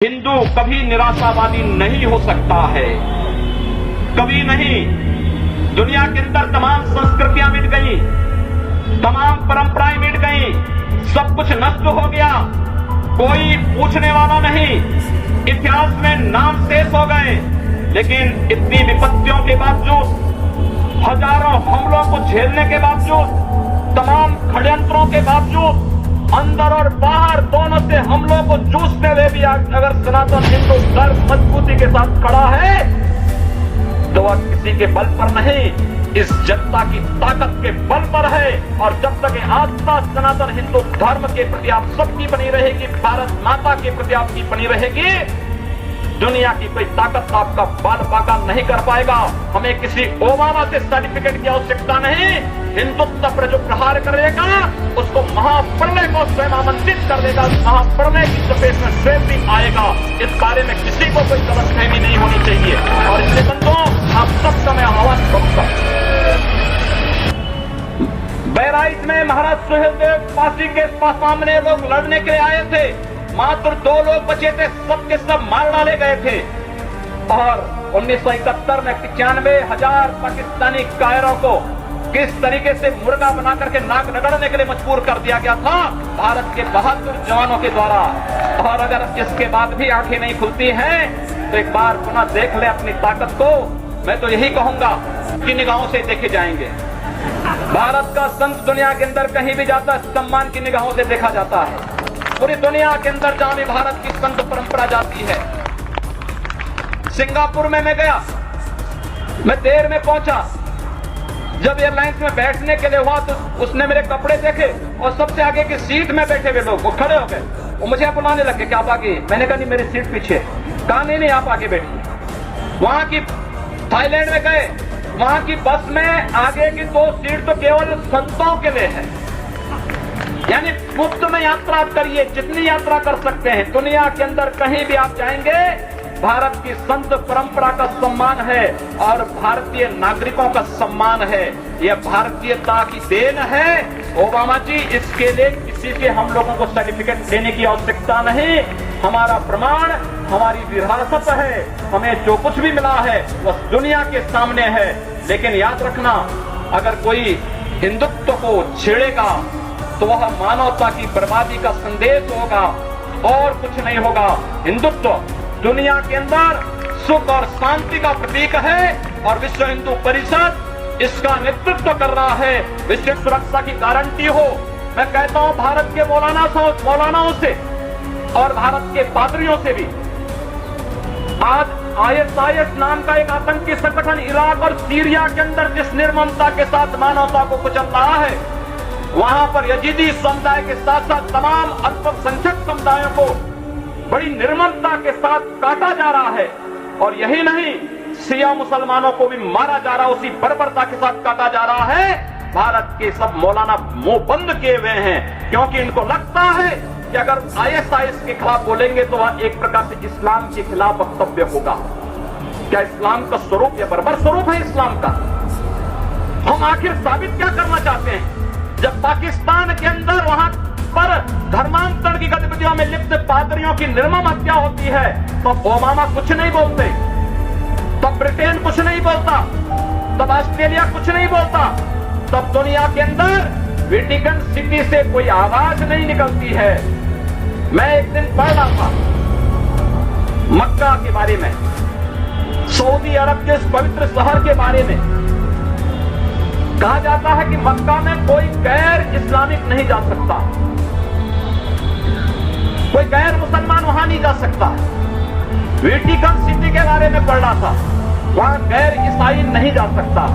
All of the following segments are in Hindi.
हिंदू कभी निराशावादी नहीं हो सकता है, कभी नहीं। दुनिया के अंदर तमाम संस्कृतियां मिट गई, तमाम परंपराएं मिट गई, सब कुछ नष्ट हो गया, कोई पूछने वाला नहीं, इतिहास में नाम शेष हो गए। लेकिन इतनी विपत्तियों के बावजूद, हजारों हमलों को झेलने के बावजूद, तमाम षड्यंत्रों के बावजूद, अंदर और बाहर दोनों से हमलों को जूझते हुए भी अगर सनातन हिंदू धर्म मजबूती के साथ खड़ा है तो वह किसी के बल पर नहीं, इस जनता की ताकत के बल पर है। और जब तक आस्था सनातन हिंदू धर्म के प्रति आप सबकी बनी रहेगी, भारत माता के प्रति आपकी बनी रहेगी, दुनिया की कोई ताकत आपका बाल बाका नहीं कर पाएगा। हमें किसी ओबामा से सर्टिफिकेट की आवश्यकता नहीं। हिंदुत्व पर जो प्रहार करेगा उसको महाप्रलय को स्वयं आमंत्रित कर देगा, महाप्रलय की चपेट में स्वयं भी आएगा। इस बारे में किसी को कोई गलतफहमी नहीं होनी चाहिए। और इसलिए बंधुओं, आप सबका मैं आह्वान करूंगा, बहराइच में महाराज सुहेलदेव पासी के सामने लोग लड़ने के लिए आए थे, मात्र 2 लोग बचे थे, सबके सब मार डाले गए थे। और 1971 में 95,000 पाकिस्तानी कायरों को किस तरीके से मुर्गा बना करके नाक रगड़ने के लिए मजबूर कर दिया गया था भारत के बहादुर जवानों के द्वारा। और अगर इसके बाद भी आंखें नहीं खुलती हैं तो एक बार पुनः देख ले अपनी ताकत को। मैं तो यही कहूंगा कि निगाहों से देखे जाएंगे। भारत का संत दुनिया के अंदर कहीं भी जाता है, सम्मान की निगाहों से देखा जाता है। पूरी दुनिया के अंदर जहां भी भारत की संत परंपरा जाती है। सिंगापुर में मैं गया, मैं देर में पहुंचा। जब एयरलाइंस में बैठने के लिए हुआ तो उसने मेरे कपड़े देखे और सबसे आगे की सीट में बैठे हुए लोग वो खड़े हो गए, वो मुझे बुलाने लगे कि आप आगे। मैंने कहा नहीं, मेरी सीट पीछे। कहा नहीं, आप आगे बैठिए। वहां की थाईलैंड में गए, वहां की बस में आगे की 2 सीट तो केवल संतों के लिए है, यानी मुफ्त में यात्रा करिए, जितनी यात्रा कर सकते हैं। दुनिया के अंदर कहीं भी आप जाएंगे, भारत की संत परंपरा का सम्मान है और भारतीय नागरिकों का सम्मान है। यह भारतीयता की देन है। ओबामा जी, इसके लिए किसी के हम लोगों को सर्टिफिकेट देने की आवश्यकता नहीं। हमारा प्रमाण हमारी विरासत है, हमें जो कुछ भी मिला है वह दुनिया के सामने है। लेकिन याद रखना, अगर कोई हिंदुत्व को छेड़ेगा तो वह मानवता की बर्बादी का संदेश होगा और कुछ नहीं होगा। हिंदुत्व दुनिया के अंदर सुख और शांति का प्रतीक है और विश्व हिंदू परिषद इसका नेतृत्व कर रहा है। विश्व सुरक्षा की गारंटी हो। मैं कहता हूं भारत के मौलानाओं से और भारत के पादरियों से भी, आज ISIS नाम का एक आतंकी संगठन इराक और सीरिया के अंदर जिस निर्ममता के साथ मानवता को कुचल रहा है, वहां पर यजीदी समुदाय के साथ साथ तमाम अल्पसंख्यक समुदायों को बड़ी निर्ममता के साथ काटा जा रहा है। और यही नहीं, शिया मुसलमानों को भी मारा जा रहा है, उसी बर्बरता के साथ काटा जा रहा है। भारत के सब मौलाना मुंह बंद किए हुए हैं, क्योंकि इनको लगता है कि अगर ISIS के खिलाफ बोलेंगे तो वह एक प्रकार से इस्लाम के खिलाफ वक्तव्य होगा। क्या इस्लाम का स्वरूप या बर्बर स्वरूप है इस्लाम का? हम आखिर साबित क्या करना चाहते हैं? जब पाकिस्तान के अंदर वहां पर धर्मांतरण की गतिविधियों में लिप्त पादरियों की निर्मम हत्या होती है तो ओबामा कुछ नहीं बोलते, तब ब्रिटेन कुछ नहीं बोलता, तब ऑस्ट्रेलिया कुछ नहीं बोलता, तब दुनिया के अंदर वेटिकन सिटी से कोई आवाज नहीं निकलती है। मैं एक दिन पढ़ रहा था मक्का के बारे में, सऊदी अरब के इस पवित्र शहर के बारे में। कहा जाता है कि मक्का में कोई गैर इस्लामिक नहीं जा सकता, कोई गैर मुसलमान वहां नहीं जा सकता। वेटिकन सिटी के बारे में पढ़ रहा था, वहां गैर ईसाई नहीं जा सकता।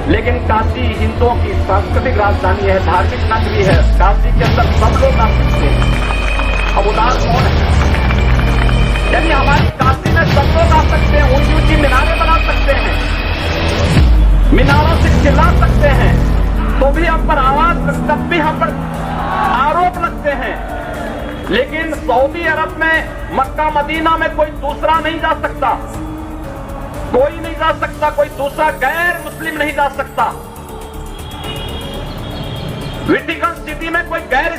लेकिन काशी हिंदुओं की सांस्कृतिक राजधानी है, धार्मिक नगरी है। काशी के अंदर सब लोग आ सकते हैं। अब उदास कौन है? यानी हमारी काशी में सब लोग आ सकते हैं, ऊंची ऊंची मीनारें बना सकते हैं, मीनारों से चिल्ला सकते हैं, तो भी हम पर आवाज, तब भी हम पर आरोप लगते हैं। लेकिन सऊदी अरब में, मक्का मदीना में कोई दूसरा नहीं जा सकता, कोई नहीं जा सकता, कोई दूसरा गैर मुस्लिम नहीं जा सकता। वेटिकन सिटी में कोई गैर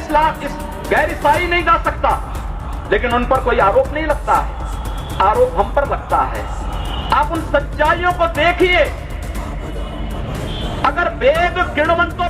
ईसाई नहीं जा सकता। लेकिन उन पर कोई आरोप नहीं लगता है, आरोप हम पर लगता है। आप उन सच्चाइयों को देखिए। अगर वेद किण्वंतो